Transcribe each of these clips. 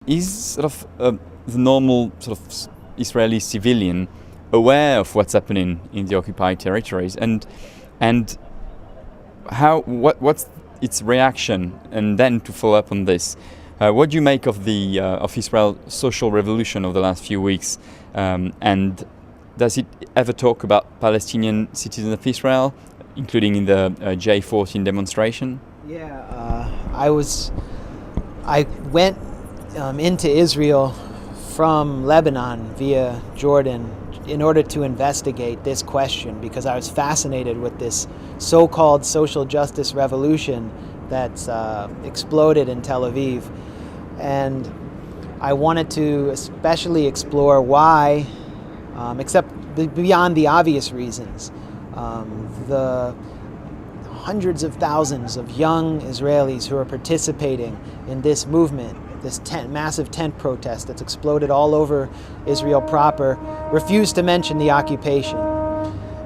is sort of the normal sort of Israeli civilian aware of what's happening in the occupied territories, and what's its reaction? And then to follow up on this, what do you make of the of Israel's social revolution of the last few weeks, and does it ever talk about Palestinian citizens of Israel, including in the J14 demonstration? Yeah, I went into Israel from Lebanon via Jordan in order to investigate this question, because I was fascinated with this so-called social justice revolution that's exploded in Tel Aviv. And I wanted to especially explore why, except beyond the obvious reasons, the hundreds of thousands of young Israelis who are participating in this movement, this massive tent protest that's exploded all over Israel proper, refuse to mention the occupation.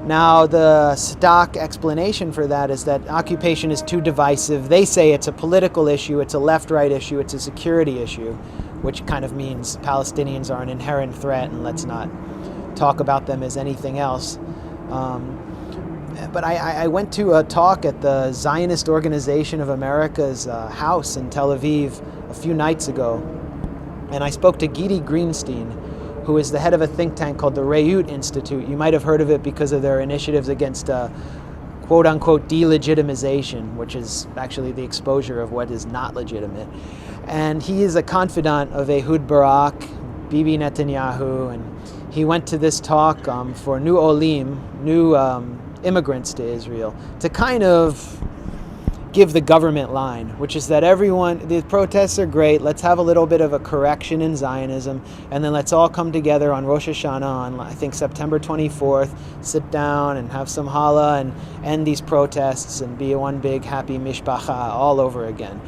Now, the stock explanation for that is that occupation is too divisive. They say it's a political issue, it's a left-right issue, it's a security issue, which kind of means Palestinians are an inherent threat and let's not talk about them as anything else. But I went to a talk at the Zionist Organization of America's house in Tel Aviv a few nights ago, and I spoke to Gidi Greenstein, who is the head of a think tank called the Reut Institute. You might have heard of it because of their initiatives against quote-unquote delegitimization, which is actually the exposure of what is not legitimate. And he is a confidant of Ehud Barak, Bibi Netanyahu, and he went to this talk for new olim, new immigrants to Israel, to kind of give the government line, which is that the protests are great, let's have a little bit of a correction in Zionism, and then let's all come together on Rosh Hashanah on, I think, September 24th, sit down and have some challah and end these protests and be one big happy mishpacha all over again.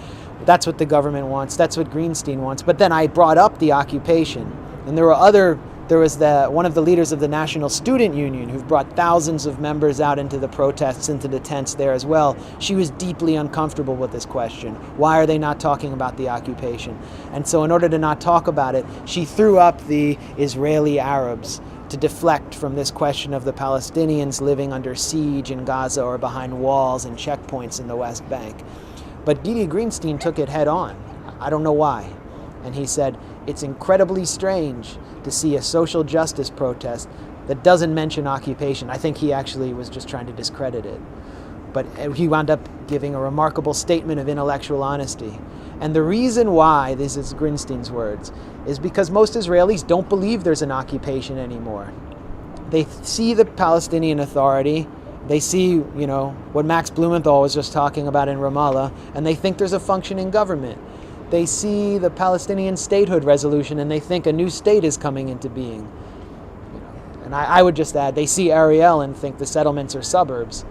That's what the government wants, that's what Greenstein wants. But then I brought up the occupation, and there was one of the leaders of the National Student Union who've brought thousands of members out into the protests, into the tents there as well. She was deeply uncomfortable with this question. Why are they not talking about the occupation? And so in order to not talk about it, she threw up the Israeli Arabs to deflect from this question of the Palestinians living under siege in Gaza or behind walls and checkpoints in the West Bank. But Gidi Greenstein took it head on. I don't know why. And he said, it's incredibly strange to see a social justice protest that doesn't mention occupation. I think he actually was just trying to discredit it. But he wound up giving a remarkable statement of intellectual honesty. And the reason why, this is Greenstein's words, is because most Israelis don't believe there's an occupation anymore. They see the Palestinian Authority, they see, what Max Blumenthal was just talking about in Ramallah, and they think there's a functioning government. They see the Palestinian statehood resolution and they think a new state is coming into being. And I would just add, they see Ariel and think the settlements are suburbs.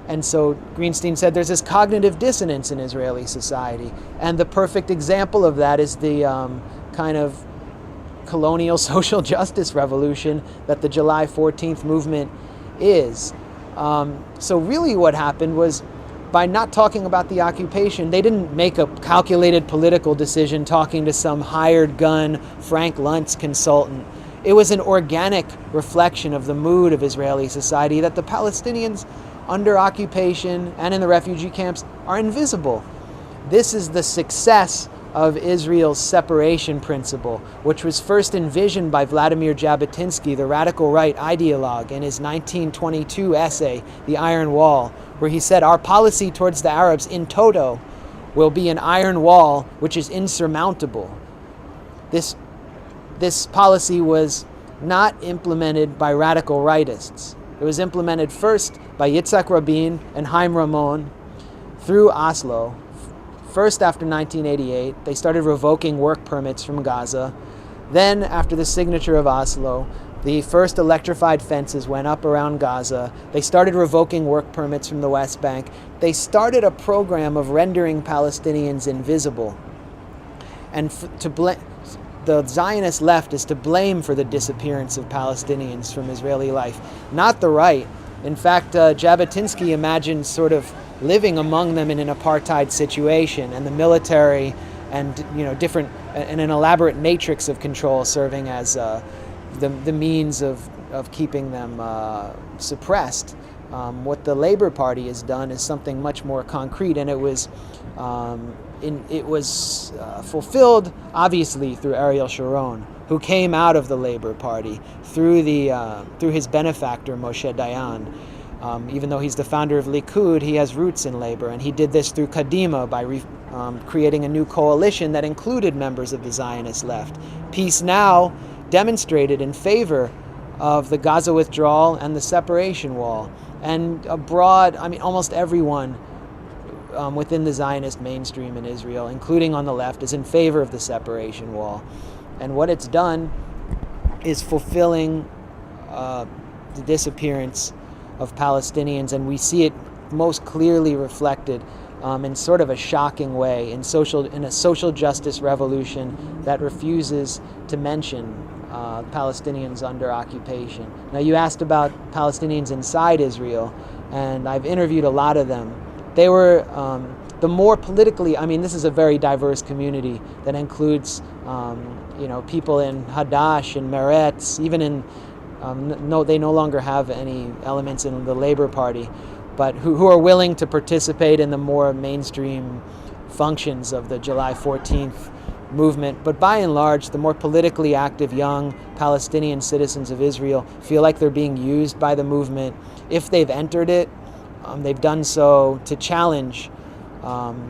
And so Greenstein said there's this cognitive dissonance in Israeli society. And the perfect example of that is the kind of colonial social justice revolution that the July 14th movement is. So really what happened was, by not talking about the occupation, they didn't make a calculated political decision talking to some hired gun Frank Luntz consultant. It was an organic reflection of the mood of Israeli society that the Palestinians under occupation and in the refugee camps are invisible. This is the success of Israel's separation principle, which was first envisioned by Vladimir Jabotinsky, the radical right ideologue, in his 1922 essay, The Iron Wall, where he said, our policy towards the Arabs in toto will be an iron wall which is insurmountable. This policy was not implemented by radical rightists. It was implemented first by Yitzhak Rabin and Haim Ramon through Oslo. First after 1988, they started revoking work permits from Gaza. Then, after the signature of Oslo, the first electrified fences went up around Gaza. They started revoking work permits from the West Bank. They started a program of rendering Palestinians invisible. And the Zionist left is to blame for the disappearance of Palestinians from Israeli life, not the right. In fact, Jabotinsky imagined sort of living among them in an apartheid situation, and the military and different and an elaborate matrix of control serving as the means of keeping them suppressed. What the Labor Party has done is something much more concrete, and it was fulfilled obviously through Ariel Sharon, who came out of the Labor Party through his benefactor Moshe Dayan. Even though he's the founder of Likud, he has roots in labor, and he did this through Kadima by creating a new coalition that included members of the Zionist left. Peace Now demonstrated in favor of the Gaza withdrawal and the separation wall. And abroad, almost everyone within the Zionist mainstream in Israel, including on the left, is in favor of the separation wall. And what it's done is fulfilling the disappearance of Palestinians, and we see it most clearly reflected in sort of a shocking way in a social justice revolution that refuses to mention Palestinians under occupation. Now, you asked about Palestinians inside Israel, and I've interviewed a lot of them. They were the more politically, this is a very diverse community that includes people in Hadash and Meretz, even in they no longer have any elements in the Labor Party, but who are willing to participate in the more mainstream functions of the July 14th movement. But by and large, the more politically active young Palestinian citizens of Israel feel like they're being used by the movement. If they've entered it, they've done so to challenge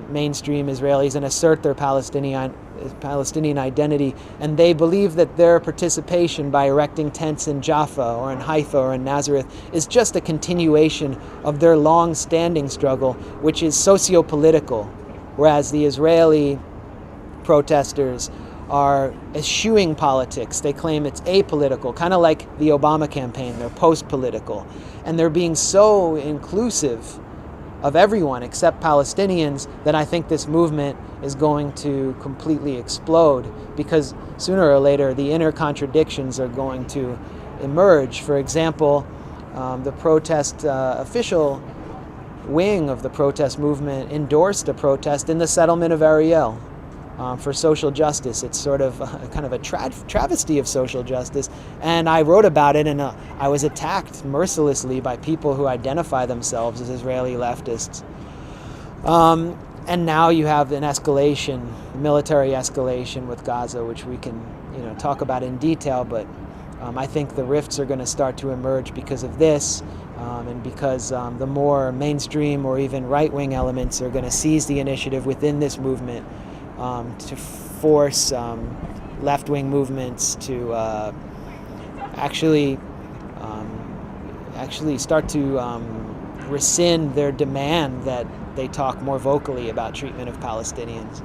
mainstream Israelis and assert their Palestinian identity, and they believe that their participation by erecting tents in Jaffa or in Haifa or in Nazareth is just a continuation of their long-standing struggle, which is socio-political, whereas the Israeli protesters are eschewing politics. They claim it's apolitical, kind of like the Obama campaign. They're post-political, and they're being so inclusive of everyone except Palestinians that I think this movement is going to completely explode, because sooner or later the inner contradictions are going to emerge. For example, the protest official wing of the protest movement endorsed a protest in the settlement of Ariel for social justice. It's sort of kind of a travesty of social justice, and I wrote about it, and I was attacked mercilessly by people who identify themselves as Israeli leftists. And now you have an escalation, military escalation with Gaza, which we can talk about in detail, but I think the rifts are going to start to emerge because of this, and because the more mainstream or even right-wing elements are going to seize the initiative within this movement to force left-wing movements to actually start to rescind their demand that they talk more vocally about treatment of Palestinians.